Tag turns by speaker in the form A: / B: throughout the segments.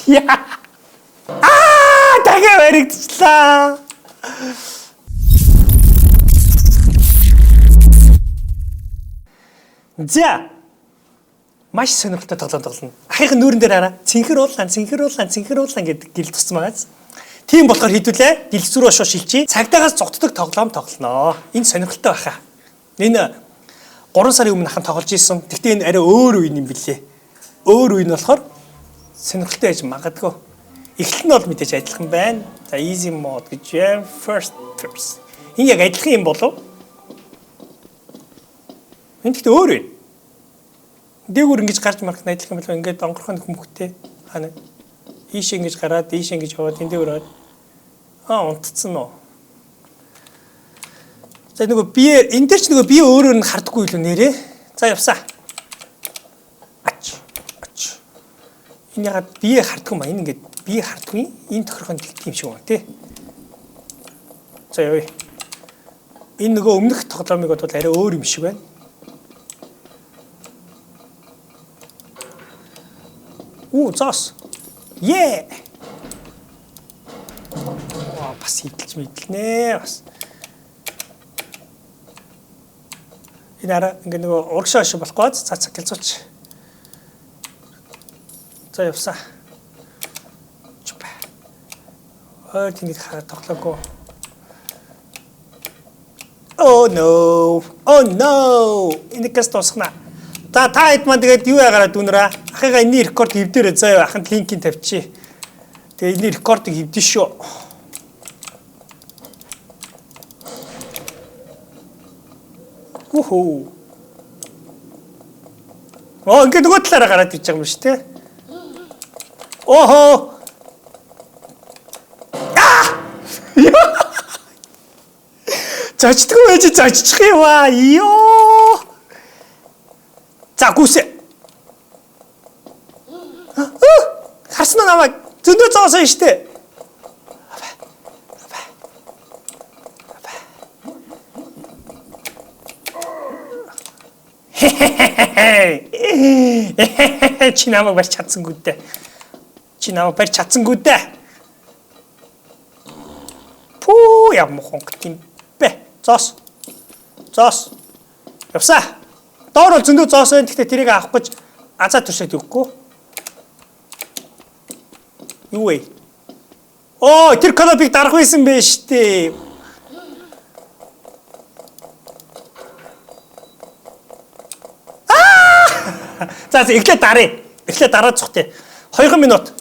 A: Яа. Дахиад баригдчихлаа. За. Маш сонирхолтой тоглоно. Ахын нүүрэн дээр хараа. Цэнхэр уулан гэдэг гэл туссан байгаас. Тийм болохоор хэдүүлээ дэлгэцрүү шууд шилжиж цагдаагаас зогтдог тоглоом тоглоно. Энэ сонирхолтой байхаа. Энэ 3 сарын өмнө ахын тоглож исэн. Гэхдээ энэ арай өөр үе юм билээ. Өөр үе нь болохоор сонирхолтой байж магадгүй. Эхлэл нь бол мэдээж адилхан байна. За easy mode гэж байна. First person. Энэ яг адилхан юм болов? Энэ гэхдээ өөр юм. Дээгүүр ингэж гарч марах адилхан болов ингээд онгорхон хүмүүхтэй. Хана. Ийш ингэж гараад, ийш ингэж яваад энэ дээр ороод. Унтцсан уу? За нөгөө би энэ дээр ч нөгөө би өөрөөр нь хардггүй юу нэрээ. За явсаа. Ач. Энэ ягаад бие хардггүй маа. Энэ ингээд бие хардгүй. Энэ тохиргонд тэгт юм шиг байна тий. За явъя. Энэ нөгөө өмнөх тоглоомыг бодвол арай өөр юм шиг байна. Зоос. Yeah. Бас хидэлж мэдлнэ бас. Энэ араа ингээ нөгөө урагшаа шиг болохгүй цац гэлзууч. За явсаа. Чупа. Тэнийг хараад тоглоогүй. Oh no. Энэкээс тусахна. Та хэд маа тэгээд юу яагаад дүүнраа ахыгаа энэ рекорд хэвдээрээ заяа аханд линкийг тавьчих. Тэгээ энэ рекордыг хэвдэн шүү. Уху. Ингээд нөгөө талаараа гараад ирж байгаа юм шүү дээ. Охоо. Зочдгүй байж зоччих юм аа. Ёо. За гүсэ. Харсан уу намайг? Зөндөө зоосон штэ. Чи намайг барь чадсангүй дээ. Пүү яа мохонг тийм бэ. Зоос. Явсаа. Доор бол зөндөө зоос байна. Гэхдээ тэрийг авах гэж азаа туршаад өгөхгүй. Юу вэ? Тэр канапиг дарах байсан бэ штэ. За эхлээд даръя. Эхлээд дараад цухтээ. 2 минут.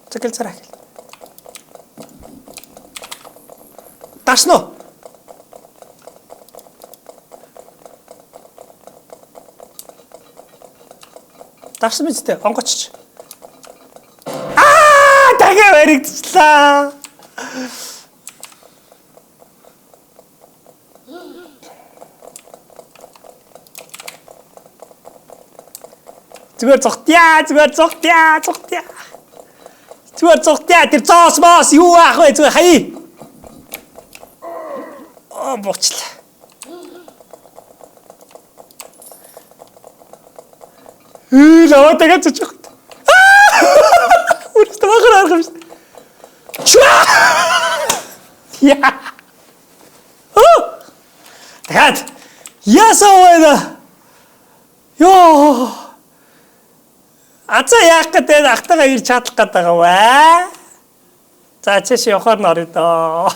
A: Цэгэл цараа. Дашно. Дарсан биз дээ. Онгоцч. Дахиад баригдчихлаа. Зүгээр зогтъя. Тэр зоос моос юу аах вэ? Зүгээр хаяа. Бочлаа. Лава тагаад цочих. Үргэлж багаар аргамж. Чуа! Яа. Тагаад ясаа. Ёо. Ацаа яах гэдэг ахтайгаа ирж чадах гэдэг байгаа вэ? За чиш явахаар нь орё доо.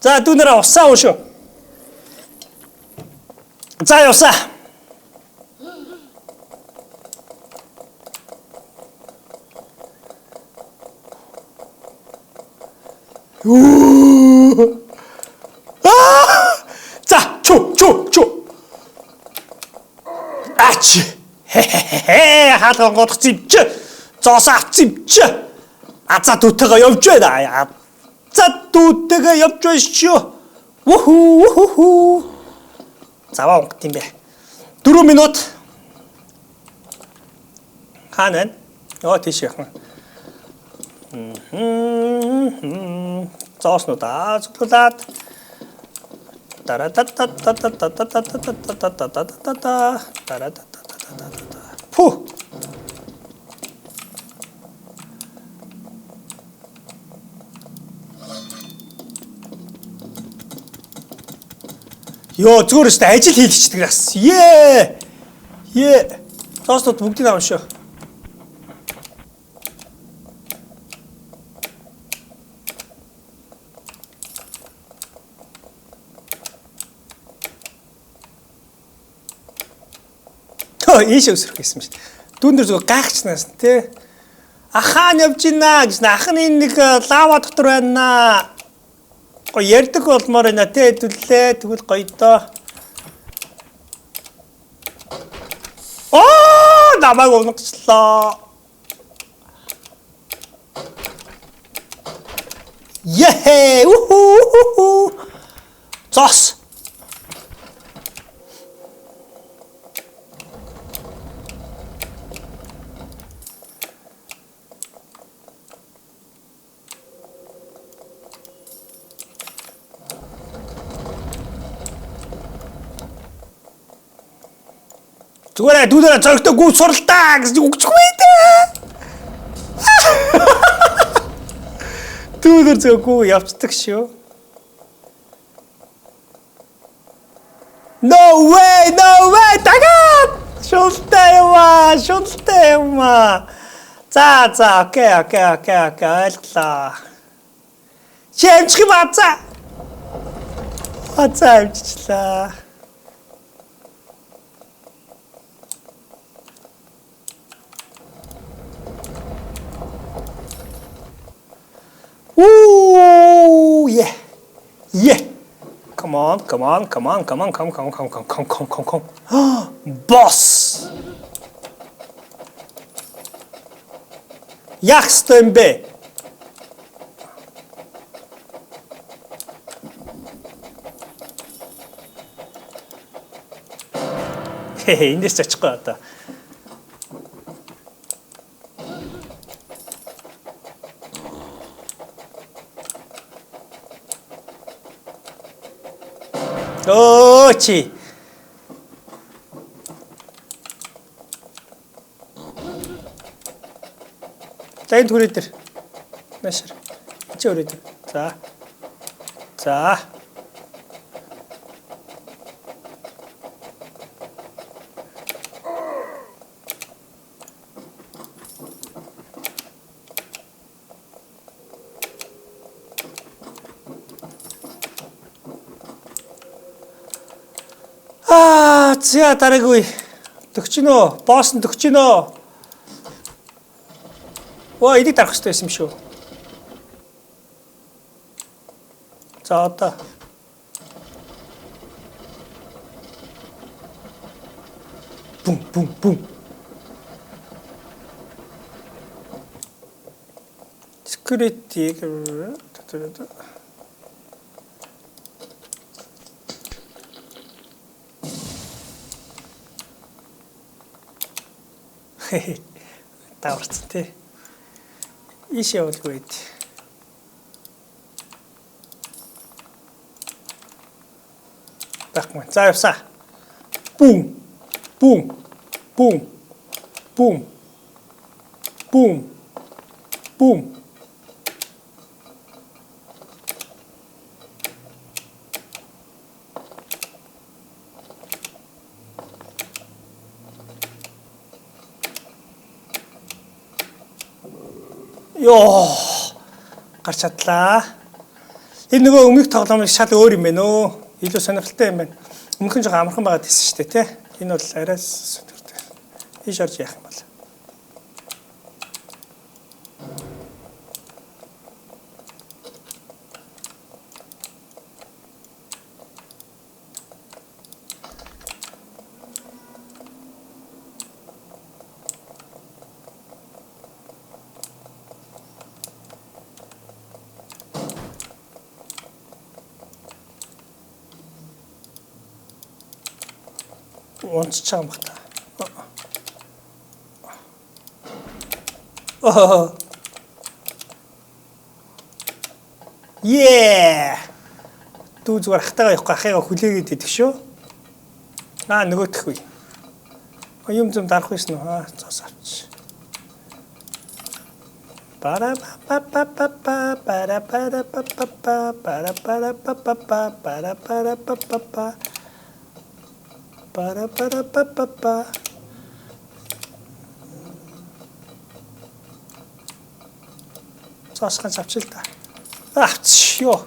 A: За дүүнэрээ усаа уушуу. За явсаа. За чу. Ач. Хаалган годох зивч. Зоос авцивч. Азаа дүүтэйгээ явж байна. Шүү. Уху. Заваа онгот юм бэ. 4 минут. Хаана? Тийш явах. Зооснуудаа зүглээд Фу. Йоо зүгээр шүү дээ ажил хийлгчдэг бас. Ее. Зоостод бүгдийг авна шүү. Ийш өсрөх гэсэн юм шүү. Дүүн дээр зүгээр гайхчихнаас тий. Ахаа нь явж гинэ гэж ахны нэг лава дотор байна. Го ярддаг болмоор байна тий хэдүүлээ тэгвэл гоё доо. Намайг унагчлаа. Яхэ уху. Зос. Зүгээр дүүнээ зөрөгтэй гүн суралтаа гэж үгчгүй дээ. Дүүнээ зөргөө явцдаг шүү. No way. Тагаад. Шултай юм. За, окей. Ойлголоо. Чимчги бацаа. Бацаа авчихлаа. Ooh, yeah. Come on. Boss. Яах ёстой юм бэ? Эндээс ч очихгүй одоо. Чи. За энэ түрээ дээр. Машар. Чи өрөө дээр. За. За дараагүй. Төгчнөө. Босс нь төгчнөө. Энийг дарах хэрэгтэй байсан юм шүү. За одоо. Бум. Security. Таварцсан тий. Иш явуулгүй. Бахмаа. За явсаа. Бум. Гарч чадлаа. Энэ нөгөө өмнөх тоглоомыг шал өөр юм байна өө. Илүү сонирхолтой юм байна. Өмнөх нь жоохон амархан байгаад байсан шүү дээ, тий. Энэ бол арай сонирхолтой. Ийш орж яах юм бол. Унцж байгаа юм байна. Дүү зүгээр ахтайгаа явахгүй ахыгаа хүлээгээд идэх шүү. Нөгөөтгөх үе. Юм zum дарах байсан уу? Цаас авч. Пара па па па па пара пара па па па пара пара па па па пара пара па па па пара пара па па па. Цаас ганц авчил та. Авч ёо.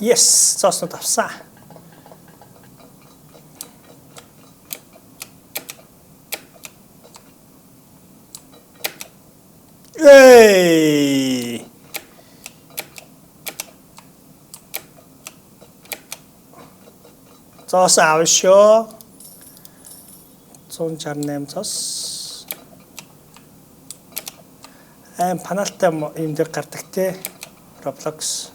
A: Yes, цааснууд авсан. Эй! Цаас авшоо. 168 цаас. Паналтай юм дээр гардаг те. Roblox.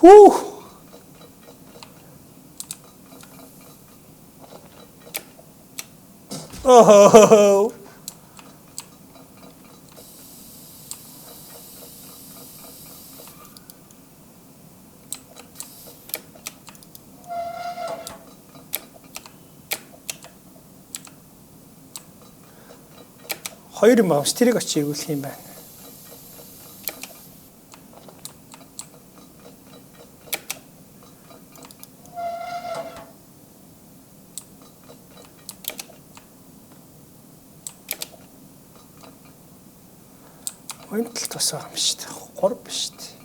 A: Хүү. Oh. Хоёр юм авч тэрийг очиж игүүлэх юм байна. Ойнтол тус байгаа юм шүү дээ. 3 биш шүү дээ.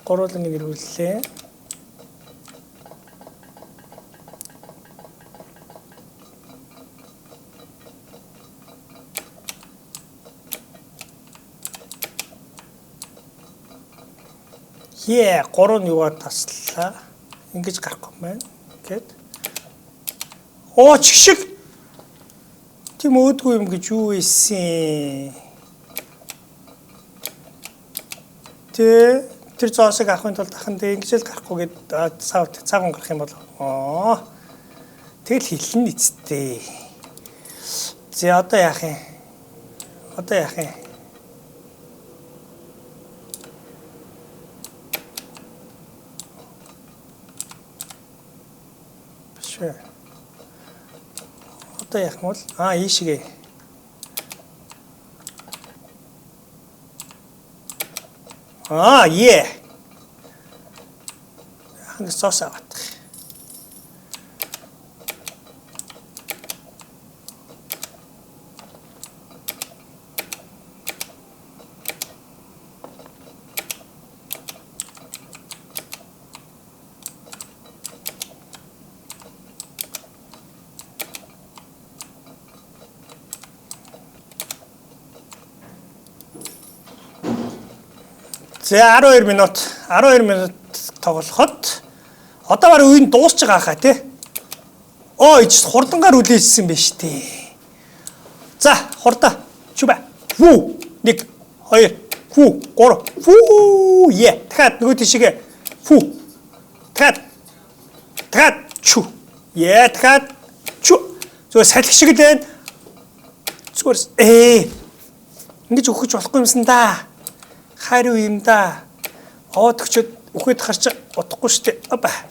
A: Гурлын ирүүллээ. Yeah, 3 нь юугаар таслаа. Ингэж гарахгүй байна. Гэт. Оо чигшиг. Тийм өөдгүй юм гэж юу ийсэн. Тэр зоосыг авахын тулд ахын дээр ингэж л гарахгүй гэд цаахан гарах юм бол тэгэл хэлнэ эцтэй. За одоо яах юм? Одоо яах юм? Биш. Одоо яах юм бол ийшгээ. Yeah. Хангас цаас аваад. За 12 минут тоглоход одоо баруун үеийн дуусч байгаа хаа тий. Ич хурдангаар үлээсэн байна шүү дээ. За хурдаа чүбэ. Фүү 1 2 фүү 3 фүү дахиад нөгөө тишгээ фүү дахиад чү дахиад чү зөв салхи шиг л байна. Зүгээр ингэж өгөх болохгүй юмсан да. Хариу юм да. Төгчөд үхээд харч утахгүй штэ.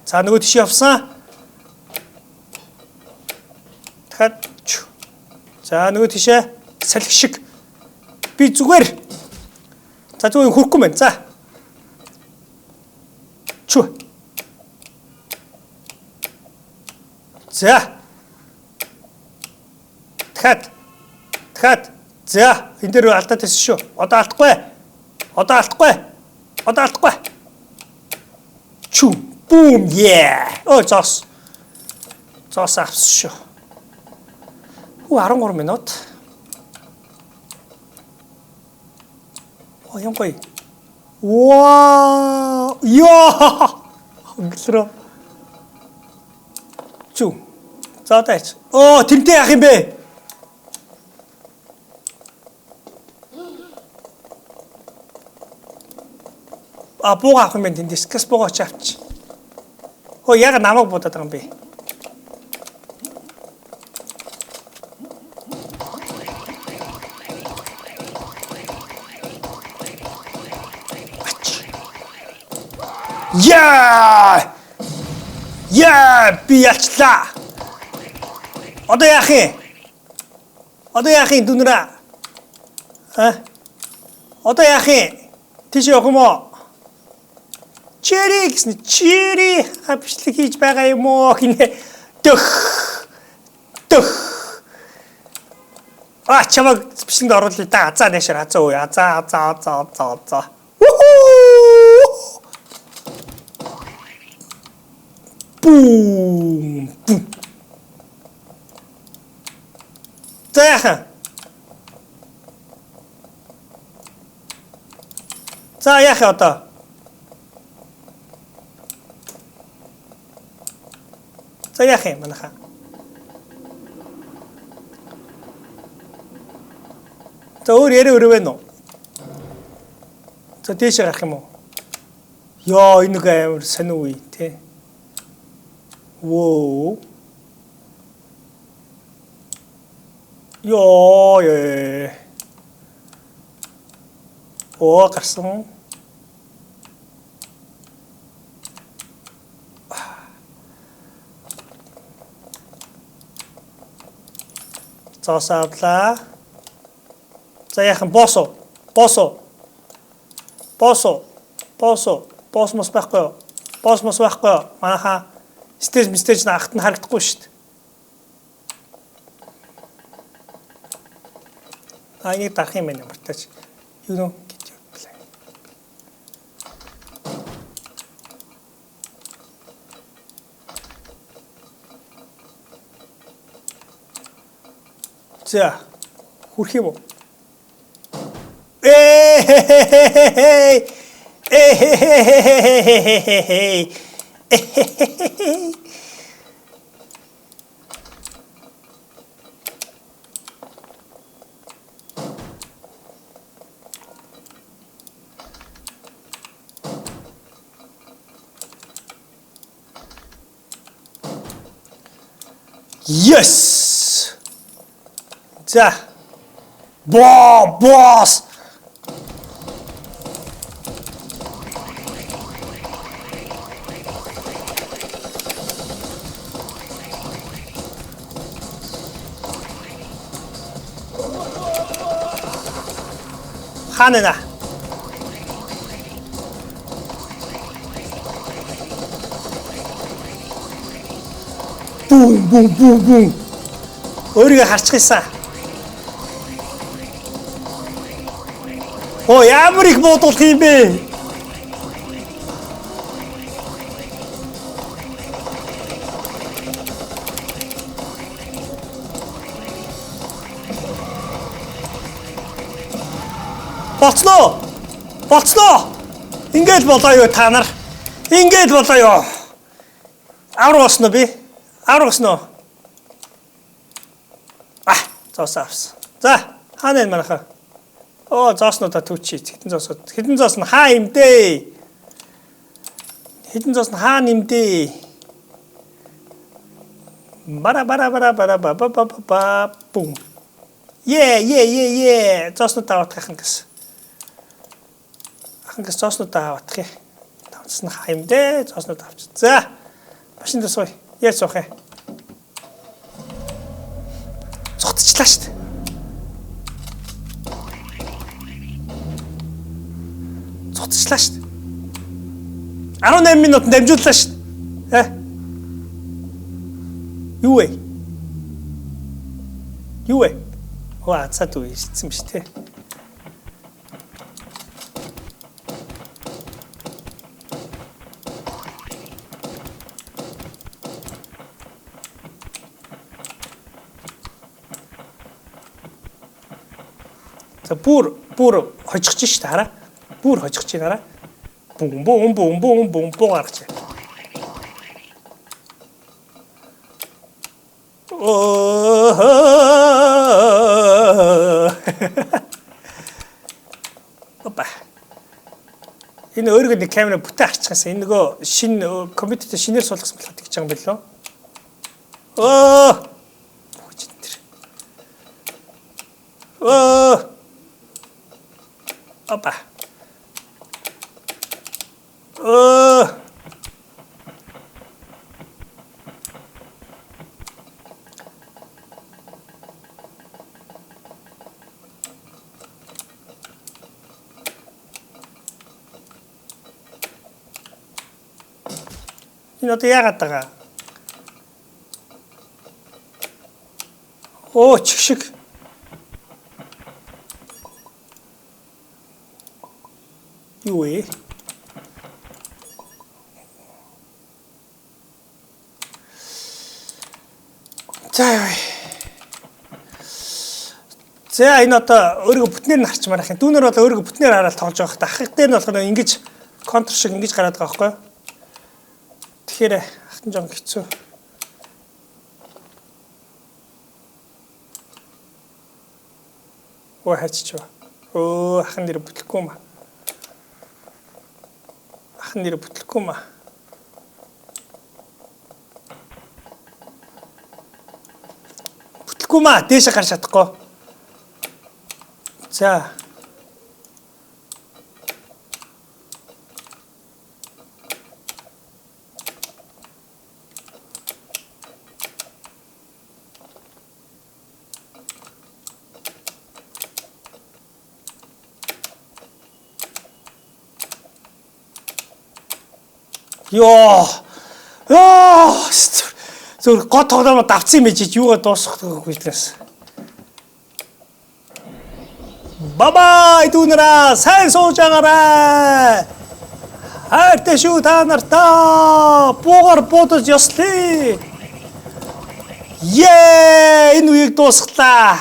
A: За нөгөө тийш явсан. Дахиад. За нөгөө тийшээ салхи шиг. Би зүгээр. За зүгээр хөрөхгүй байна. За. Чү. За. Дахиад. За энэ дээр алдаад байсан шүү. Одоо алдахгүй. Чү. Бум. Зоос авсан шүү. 13 минут. Юм гоё. Вау! Өнгөлрөө. Чү. За даач. Тэмтэй яах юм бэ? Бууга авах юм байна тэндээс. Скас буугаач авч. яга намайг бодоод байгаа юм бэ? Яа! Яа, би ялчлаа. Одоо яах юм? Одоо яах юм дүнрээ? Одоо яах юм? Тийш явах юм уу? Чири гэсэн чири хавчлаг хийж байгаа юм уу гинэ. Дөх. Чамаг бичлэгэнд оруулъя да. За нэшэр хазаа уу. За. Бум. За яах? За яах одоо? За яах юм манайхаа? За өөр яриа өрөвэн үү? За дээш гарах юм уу? Яа энэ нэг амар сонио үе тий. Воо. Яа. Оо гарсан. Зоосаавлаа. За яхан босоо. Босс мос байхгүй. Манайхаа стейж наахт нь харагдахгүй шүү дээ. Энийг дарах юм байна мартаач. Юу нөө гэж явуулаа. За хүрх юм уу? Yes! За. Boss! Ханана. Бум. Өөрийгөө харчих юмсан. Ямар их бодох юм бэ? Болцлоо. Ингээд болоо юу та нар? Ингээд болоо юу? Авраг осноо би. Зоосаавс. За, хаана энэ манайхаа? Зооснуудаа түүчий. Хэдэн зоос нь хаа имдээ? Бара бум. Зооснуудаа авах гэсэн. Ахангас зооснуудаа авах юм. Тавцсан хаа имдээ? Зооснуудаа авч. За. Машин дээр сууя. Яаж суух юм? Цогтчлаа шүү дээ. 18 минут дамжууллаа шүү дээ. Юу вэ? Цаад үе ирсэн биш тий. За бүр хожих чинь шүү дээ хараа. Бүр хожих чинь хараа. Бум гарч. Опа. Энэ өөргөө нэг камера бүтэн арчихсан. Энэ нөгөө шинэ компьютерт шинээр суулгасан болоход гэж байгаа юм байна лөө. Оо. Оо. Опа. Оо. Энэ одоо яагаад байгаа? Оо чигшиг. Юу вэ? За энэ одоо өөрийгөө бүтнээр нь харчмаар ахын. Дүүнэр бол өөрийгөө бүтнээр хараад тоглож байгаа хэрэгтэй. Ахыг дээр нь болохоор ингэж контр шиг ингэж гараад байгаа байхгүй юу? Тэгэхээр ахтан жон хэцүү. Оо хаччихва. Оо ахан нэр бүтлэхгүй юм аа. Ахан нэр бүтлэхгүй юм аа. Бүтлэхгүй юм аа. Дээшээ гарч чадахгүй. За. Ёо зөв гот тоглоомод давцсан юм байж юугаа дуусгахгүй дээс. Бабай дүүнэраа сайн сууж байгаарай. Хайртай шүү та нартаа. Буугаар бодож ёслоо. Энэ үеийг дуусглаа.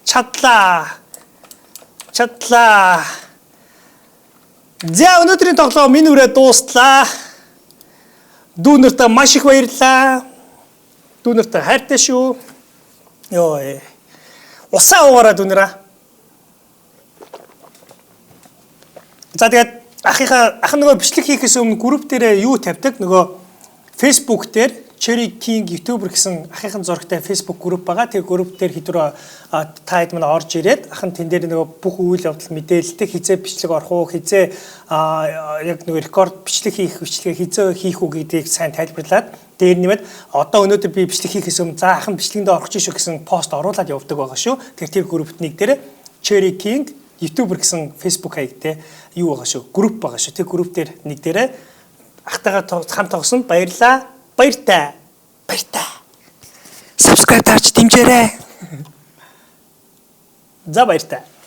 A: Чадлаа. За өнөөдрийн тоглоом минь үрээ дуустлаа. Дүүнэртээ маш их баярлалаа. Дүүнэртээ хайртай шүү. Усаа уугаараа дүүнэраа. За тэгээд ах нөгөө бичлэг хийхээс өмнө групп дээр юу тавьдаг? Нөгөө Facebook дээр Cherry King YouTuber гэсэн ахын зурагтай Facebook групп байгаа. Тэгээ групп дээр хэдвэр та хэд мань орж ирээд ахын тэн дээр нөгөө бүх үйл явдал мэдээлэлтэй хизээ бичлэг орох уу, хизээ яг нөгөө рекорд бичлэгээ хизээ хийх үү гэдгийг сайн тайлбарлаад дээр нэмээд одоо өнөөдөр би бичлэг хийхээс өмнө за ахын бичлэгэндээ орох гэж шүү гэсэн пост оруулаад явдаг байгаа шүү. Тэр группт нэг дээр Cherry King YouTuber гэсэн Facebook хаягтай юу байгаа шүү. Групп байгаа шүү. Тэр групп дээр нэг дээрээ ахтайгаа хамт тоглосон баярлаа. Баяртай. Subscribe таарч дэмжээрэй. За баяртай.